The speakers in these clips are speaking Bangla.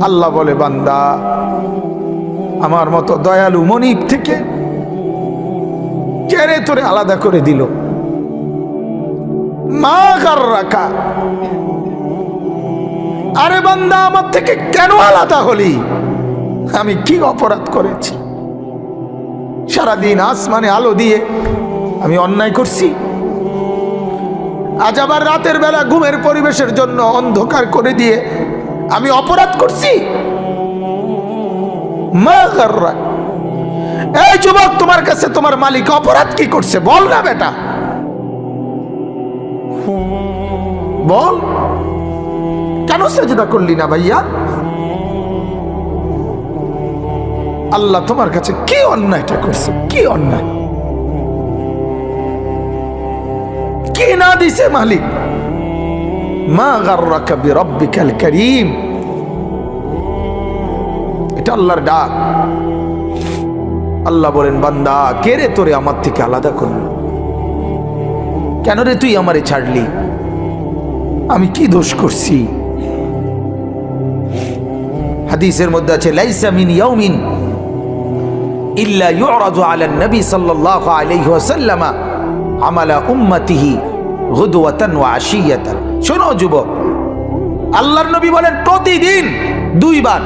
আল্লাহ বলে, বান্দা আমার মতো দয়ালু মনিব থেকে কেড়ে তোরে আলাদা করে দিল। মা গাররাকা, আরে বান্দা আমার থেকে কেন আলাদা হলি? আমি কি অপরাধ করেছি? সারাদিন আসমানে আলো দিয়ে আমি অন্যায় করছি, আজ আবার রাতের বেলা ঘুমের পরিবেশের জন্য অন্ধকার করে দিয়ে আমি অপরাধ করছি? মা গাররাক, এই যুবক, তোমার কাছে তোমার মালিক অপরাধ কি করছে বল না বেটা, বল। কেন সেজদা করলি না ভাইয়া? আল্লাহ তোমার কাছে কি অন্যায়টা করছে? কি অন্যায়, কি না দিছে মালিক? মা গাররাকা বিরাব্বিকাল কারীম, এটা আল্লাহর ডাক। আল্লাহ বলেন, বান্দা কে রে তোরে আমার থেকে আলাদা করলো? কেন রে তুই আমারে ছাড়লি? আমি কি দোষ করছি? হাদিসের মধ্যে আছে, লাইসা মিন ইয়াউমিন ইল্লা ইউরাদু আলা নবী সাল্লাল্লাহু আলাইহি ওয়াসাল্লাম আমালা উম্মতিহি গুদওয়াতান ওয়া আশিয়াতান। শোনো যুবক, আল্লাহর নবী বলেন প্রতিদিন দুইবার,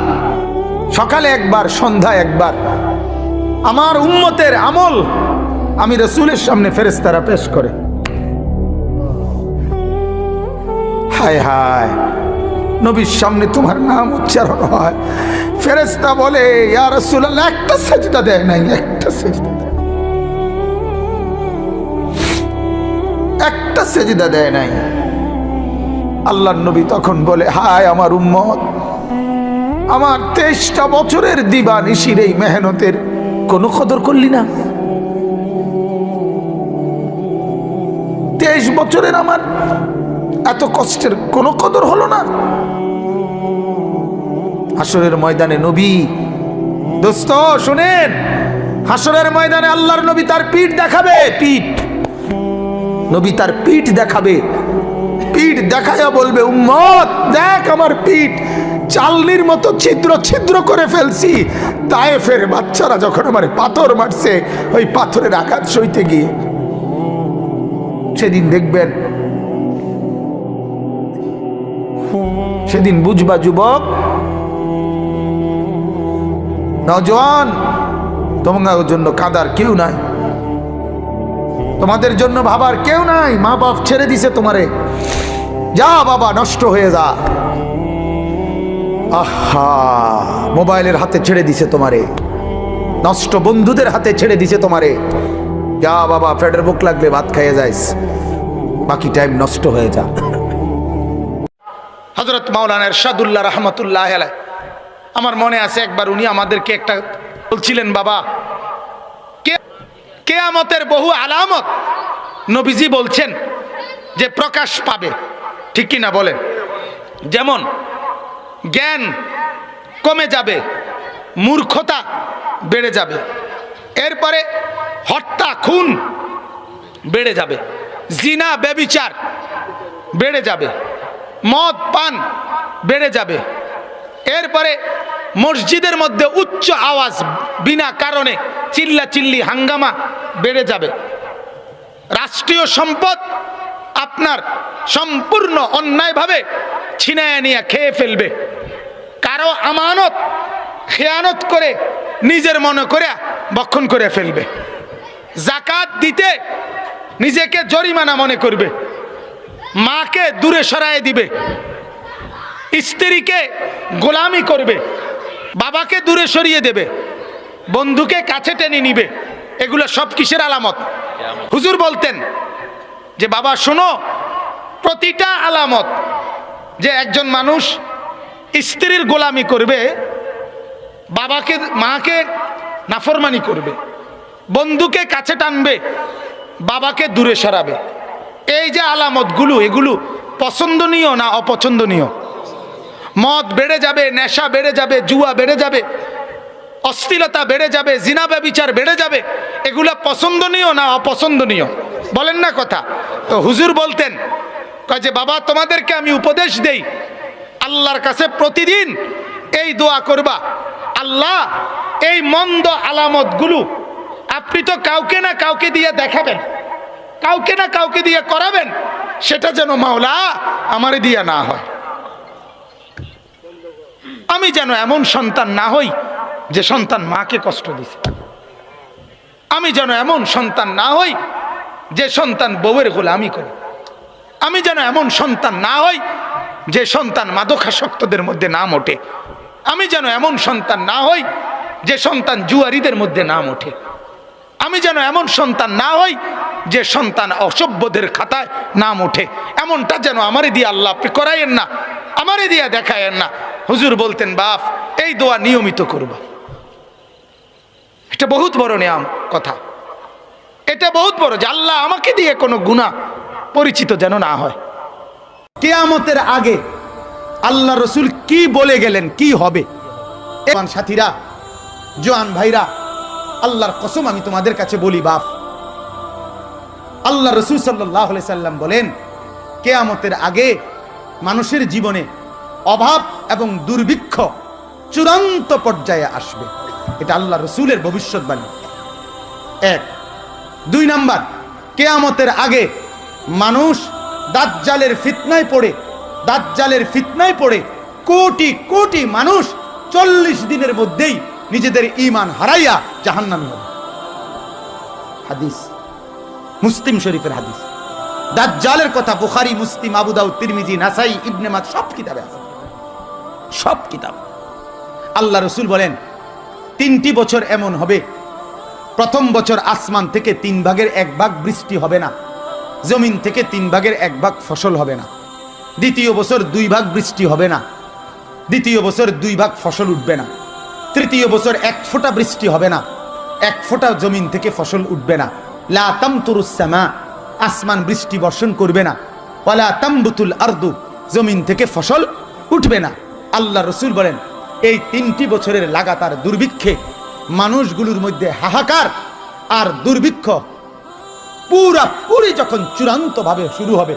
সকালে একবার, সন্ধ্যায় একবার, আমার উম্মতের আমল আমি রাসূলের সামনে ফেরেশতারা পেশ করে। হায় হায়, নবীর সামনে তোমার নাম উচ্চারণ হয়, ফেরেশতা বলে, ইয়া রাসূলুল্লাহ একটা সিজদা দেয় নাই, একটা সিজদা দেয়, একটা সিজদা দেয় নাই। আল্লাহর নবী তখন বলে, হায় আমার উম্মত, আমার 23টা বছরের দিবানিশির এই মেহনতের কোনো কদর করলি না? 23 বছরের আমার এত কষ্টের কোনো কদর হলো না? হাসরের ময়দানে নবী, দোস্ত শুনেন, হাসরের ময়দানে আল্লাহর নবী তার পিঠ দেখাবে, পিঠ, নবী তার পিঠ দেখাবে, পিঠ দেখায়া বলবে, উম্মত দেখ আমার পিঠ, চালনির মতো ছিদ্র ছিদ্র করে ফেলছি। তায়েফের বাচ্চারা যখন আমার পাথর মারছে, ওই পাথরের আঘাত সইতে গিয়ে। সেদিন দেখবেন, সেদিন বুঝবা যুবক, নওজোয়ান, তোমাদের জন্য কাঁদার কেউ নাই, তোমাদের জন্য ভাবার কেউ নাই। মা বাপ ছেড়ে দিছে তোমারে, যা বাবা নষ্ট হয়ে যা। আহা, মোবাইলের হাতে ছেড়ে দিছে তোমারে, নষ্ট বন্ধুদের হাতে ছেড়ে দিছে তোমারে, যা বাবা পেটের ভুক লাগলে ভাত খাইয়ে যাইস, বাকি টাইম নষ্ট হয়ে যা। হযরত মাওলানা ইরশাদুল্লাহ রাহমাতুল্লাহ আলাইহি, আমার মনে আছে একবার উনি আমাদেরকে একটা বলছিলেন, বাবা কিয়ামতের বহু আলামত নবীজি বলছেন যে প্রকাশ পাবে, ঠিক কি না বলেন? যেমন জ্ঞান কমে যাবে, মূর্খতা বেড়ে যাবে, এরপরে হত্যা খুন বেড়ে যাবে, জিনা ব্যভিচার বেড়ে যাবে, মদ পান বেড়ে যাবে, এরপরে মসজিদের মধ্যে উচ্চ আওয়াজ বিনা কারণে চিল্লাচিল্লি হাঙ্গামা বেড়ে যাবে, রাষ্ট্রীয় সম্পদ আপনার সম্পূর্ণ অন্যায়ভাবে ছিনায় নিয়ে খেয়ে ফেলবে, কারো আমানত খেয়ানত করে নিজের মনে করে ভক্ষণ করে ফেলবে, যাকাত দিতে নিজেকে জরিমানা মনে করবে, মাকে দূরে সরায় দিবে, স্ত্রীকে গোলামি করবে, বাবাকে দূরে সরিয়ে দেবে, বন্ধুকে কাছে টেনে নিবে। এগুলো সব কিসের আলামত? হুজুর বলতেন যে বাবা শোনো, প্রতিটা আলামত যে একজন মানুষ স্ত্রীর গোলামি করবে, বাবাকে মাকে নাফরমানি করবে, বন্ধুকে কাছে টানবে, বাবাকে দূরে সরাবে, এই যে আলামতগুলো, এগুলো পছন্দনীয় না অপছন্দনীয়? মদ বেড়ে যাবে, নেশা বেড়ে যাবে, জুয়া বেড়ে যাবে, অশ্লীলতা বেড়ে যাবে, জিনা ব্যভিচার বেড়ে যাবে, এগুলো পছন্দনীয় না অপছন্দনীয়? বলেন না কথা। তো হুজুর বলতেন যে বাবা তোমাদেরকে আমি উপদেশ দেই, আল্লাহর কাছে প্রতিদিন এই দোয়া করবা, আল্লাহ এই মন্দ আলামতগুলো আপনি তো কাউকে না কাউকে দিয়ে দেখাবেন, কাউকে না কাউকে দিয়ে করাবেন, সেটা যেন মাওলা আমারে দিয়া না হয়। আমি যেন এমন সন্তান না হই যে সন্তান মাকে কষ্ট দিছে। আমি যেন এমন সন্তান না হই যে সন্তান বউয়ের গোলামি করে। আমি যেন এমন সন্তান না হই যে সন্তান মাদকাসক্তদের মধ্যে নাম ওঠে। আমি যেন এমন সন্তান না হই যে সন্তান জুয়ারিদের মধ্যে নাম ওঠে। আমি যেন এমন সন্তান না হই যে সন্তান অসভ্যদের খাতায় নাম ওঠে। এমনটা যেন আমারে দিয়ে আল্লাহ আপনি করাইয়েন না, আমারে দিয়া দেখায়েন না। হুজুর বলতেন, বাপ এই দোয়া নিয়মিত করবা। এটা বহুত বড় নিয়ম কথা, এটা বহুত বড়, যে আল্লাহ আমাকে দিয়ে কোনো গুনাহ পরিচিত যেন না হয়। কিয়ামতের আগে আল্লাহ রসুল কি বলে গেলেন কি হবে? সাথীরা, জোয়ান ভাইরা, আল্লাহর কসম আমি তোমাদের কাছে বলি বাপ, আল্লাহ রসুল সাল্লাল্লাহু আলাইহি সাল্লাম বলেন কিয়ামতের আগে মানুষের জীবনে অভাব এবং দুর্ভিক্ষ চূড়ান্ত পর্যায়ে আসবে। এটা আল্লাহ রসুলের ভবিষ্যৎবাণী। এক। দুই নাম্বার, কিয়ামতের আগে মানুষ দাজ্জালের ফিতনায় পড়ে কোটি কোটি মানুষ 40 দিনের মধ্যেই নিজেদের ঈমান হারাইয়া জাহান্নামী হবে। হাদিস, মুসলিম শরীফের হাদিস। দাজ্জালের কথা বুখারী, মুসলিম, আবু দাউদ, তিরমিজি, নাসাই, ইবনে মাজাহ সব কিতাবে আছে, সব কিতাব। আল্লাহ রসুল বলেন 3টি বছর এমন হবে, প্রথম বছর আসমান থেকে 3 ভাগের 1 ভাগ বৃষ্টি হবে না, জমিন থেকে 3 ভাগের 1 ভাগ ফসল হবে না। দ্বিতীয় বছর 2 ভাগ বৃষ্টি হবে না, দ্বিতীয় বছর 2 ভাগ ফসল উঠবে না। তৃতীয় বছর 1 ফোঁটা বৃষ্টি হবে না, 1 ফোঁটা জমিন থেকে ফসল উঠবে না। লা তামতুরুস সামা, আসমান বৃষ্টি বর্ষণ করবে না। ওয়ালা তামবুতুল আরদু, জমিন থেকে ফসল উঠবে না। আল্লাহ রসুল বলেন এই 3টি বছরের লাগাতার দুর্ভিক্ষে মানুষগুলোর মধ্যে হাহাকার আর দুর্ভিক্ষ পুরি যখন চূড়ান্ত ভাবে শুরু হবে,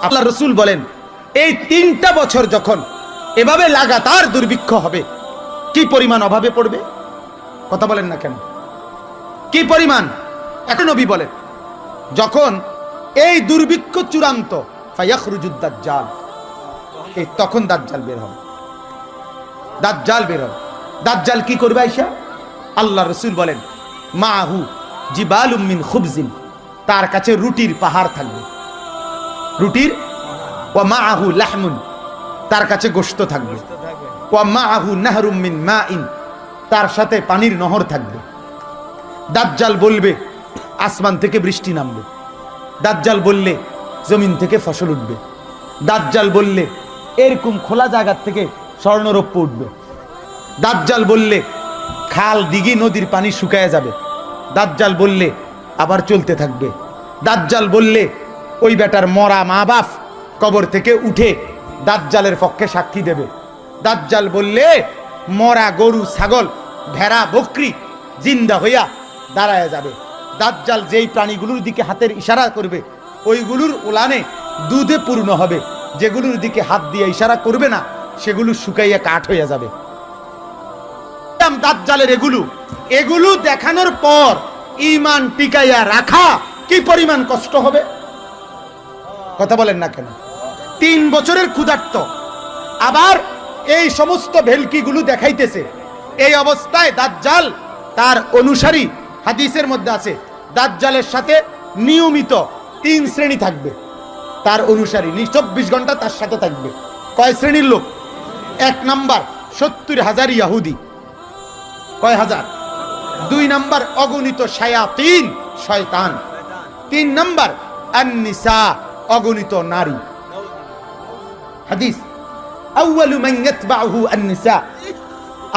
আল্লাহ রসুল বলেন এই 3টা বছর যখন এভাবে লাগাতার দুর্ভিক্ষ হবে, কি পরিমাণ অভাবে পড়বে? কথা বলেন না কেন? কি পরিমাণ? এখন নবী বলেন যখন এই দুর্ভিক্ষ চূড়ান্ত, ফায়াখরুজুদ দাজ্জাল, এই তখন দাজ্জাল বের হবে। দাজ্জাল বের হবে। দাজ্জাল কি করবে আয়েশা? আল্লাহ রসুল বলেন মাহু জিবালুম মিন খুবজিন, তার কাছে রুটির পাহাড় থাকবে, রুটির। ওয়া মাহু লাহমুন, তার কাছে গোশত থাকবে। ওয়া মাহু নাহরুম মিন মাইন, তার সাথে পানির নহর থাকবে। দাজ্জাল বলবে আসমান থেকে বৃষ্টি নামবে। দাজ্জাল বললে জমিন থেকে ফসল উঠবে। দাজ্জাল বললে এরকম খোলা জায়গা থেকে স্বর্ণরৌপ্য উঠবে। দাজ্জাল বললে খাল, দিঘি, নদীর পানি শুকায় যাবে। দাজ্জাল বললে আবার চলতে থাকবে। দাজ্জাল বললে ওই বেটার মরা মা বাপ কবর থেকে উঠে দাজ্জালের পক্ষে সাক্ষী দেবে। দাজ্জাল বললে মরা গরু, ছাগল, ভেড়া, বকরি জিন্দা হইয়া দাঁড়ায় যাবে। দাজ্জাল যেই প্রাণীগুলোর দিকে হাতের ইশারা করবে ওইগুলোর উলানে দুধে পূর্ণ হবে, যেগুলোর দিকে হাত দিয়ে ইশারা করবে না সেগুলো শুকাইয়া কাঠ হইয়া যাবে। দাজ্জালের এগুলো দেখানোর পর ঈমান টিকাইয়া রাখা কি পরিমাণ কষ্ট হবে? কথা বলেন না কেন? 3 বছরের ক্ষুধার্ত, আবার এই সমস্ত ভেলকিগুলো দেখাইতেছে। এই অবস্থায় দাজ্জাল তার অনুসারী, হাদিসের মধ্যে আছে দাজ্জালের সাথে নিয়মিত 3 শ্রেণী থাকবে। তার অনুসারী 24 ঘন্টা তার সাথে থাকবে। কয় শ্রেণীর লোক? 1 নাম্বার 70,000 ইহুদি। কয় হাজার? 2 নাম্বার অগণিত শায়াতিন, শয়তান। 3 নাম্বার আন-নিসা, অগণিত নারী। হাদিস আউয়ালু মান ইয়াতবাউহু আন-নিসা,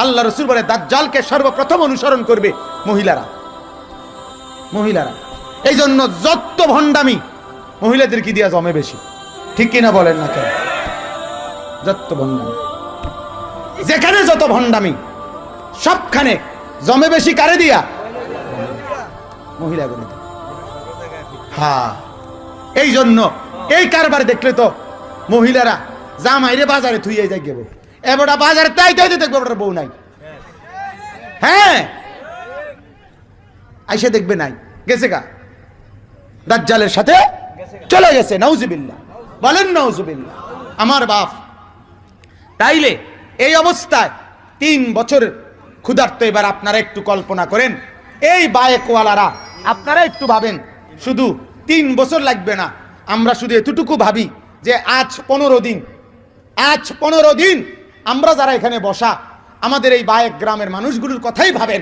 আল্লাহ রাসূল বলে দাজ্জালকে সর্বপ্রথম অনুসরণ করবে মহিলারা। এই জন্য যত ভণ্ডামি মহিলাদের কি দিয়া জমে বেশি, ঠিক কিনা বলেন না কেন? যত ভণ্ডামি, যেখানে যত ভণ্ডামি সবখানে জমে বেশি কারে দিয়া? মহিলা গণিত। হ্যাঁ, এই জন্য এই কারবার দেখলে তো মহিলারা জামাইরে বাজারে থুইয়ে যাই গেব, এবারটা বাজারে তাই দেখবে ওটার বউ নাই। হ্যাঁ আইসে দেখবে নাই, গেছে গা দাজ্জালের সাথে চলে গেছে। নাউজুবিল্লাহ, বলেন নাউজুবিল্লাহ। আমার বাপ, তাইলে এই অবস্থায় 3 বছর ক্ষুধার্ত। এবার আপনারা একটু কল্পনা করেন, এই বায়েকওয়ালারা, আপনারা একটু ভাবেন, শুধু 3 বছর লাগবে না, আমরা শুধু এতটুকু ভাবি যে আজ 15 দিন আমরা যারা এখানে বসা, আমাদের এই বায়েক গ্রামের মানুষগুলোর কথাই ভাবেন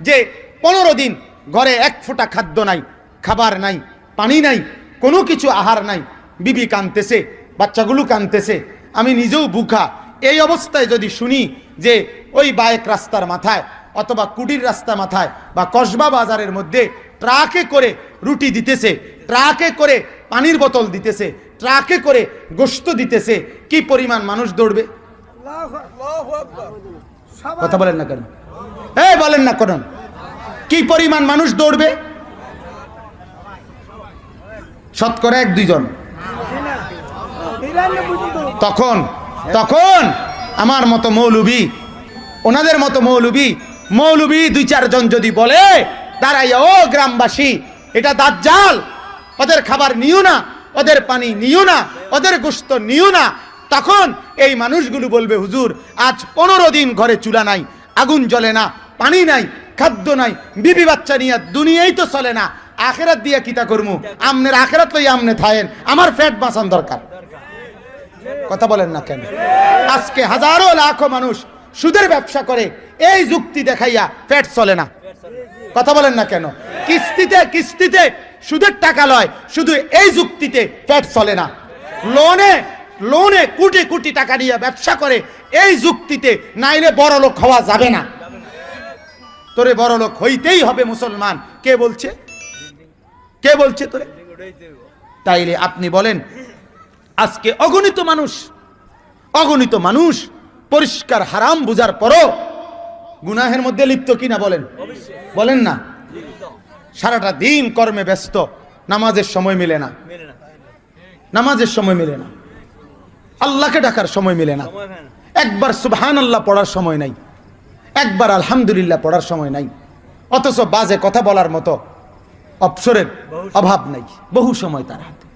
যে 15 দিন ঘরে 1 ফোঁটা খাদ্য নাই, খাবার নাই, পানি নাই, কোনো কিছু আহার নাই, বিবি কাঁদতেছে, বাচ্চাগুলো কাঁদতেছে, আমি নিজেও বুকা। এই অবস্থায় যদি শুনি যে ওই বায়েক রাস্তার মাথায় অথবা কুটির রাস্তার মাথায় বা কসবা বাজারের মধ্যে ট্রাকে করে রুটি দিতেছে, ট্রাকে করে পানির বোতল দিতেছে, ট্রাকে করে গোশত দিতেছে, কি পরিমাণ মানুষ দৌড়বে? কথা বলেন না কেন? বলেন না কেন? কি পরিমাণ মানুষ দৌড়বে? শতকরা 1-2 জন। তখন আমার মতো মৌলবী, ওনাদের মতো মৌলবী 2-4 জন যদি বলে দাঁড়াইয়া, ও গ্রামবাসী, এটা দাজ্জাল, ওদের খাবার নিও না, ওদের পানি নিও না, ওদের গোশত নিও না, তখন এই মানুষগুলো বলবে, হুজুর আজ 15 দিন ঘরে চুলা নাই, আগুন জ্বলে না, পানি নাই, খাদ্য নাই, বিবি বাচ্চা নিয়ে দুনিয়াই তো চলে না, আখেরাত দিয়ে কিতা করমু? আমনের আখেরাত লই আমনে থাকেন, আমার পেট বাঁচান দরকার। কথা বলেন না কেন? আজকে হাজারো লাখো মানুষ সুদের ব্যবসা করে, এই যুক্তি দেখাইয়া পেট চলে না। কথা বলেন না কেন? কিস্তিতে সুদের টাকা লয়, শুধু এই যুক্তিতে পেট চলে না। লোনে কোটি কোটি টাকা নিয়ে ব্যবসা করে, এই যুক্তিতে, নাইলে বড় লোক হওয়া যাবে না। তোরে বড় লোক হইতেই হবে মুসলমান। কে বলছে তোরে? তাইলে আপনি বলেন, আজকে অগণিত মানুষ পরিষ্কার হারাম বুঝার পরও গুনাহের মধ্যে লিপ্ত কিনা বলেন না? সারাটা দিন কর্মে ব্যস্ত, নামাজের সময় মিলে না, আল্লাহকে ডাকার সময় মিলে না, একবার সুবহানাল্লাহ পড়ার সময় নাই, একবার আলহামদুলিল্লাহ পড়ার সময় নাই, অথচ বাজে কথা বলার মতো অবসরের অভাব নাই, বহু সময় তার হাতে।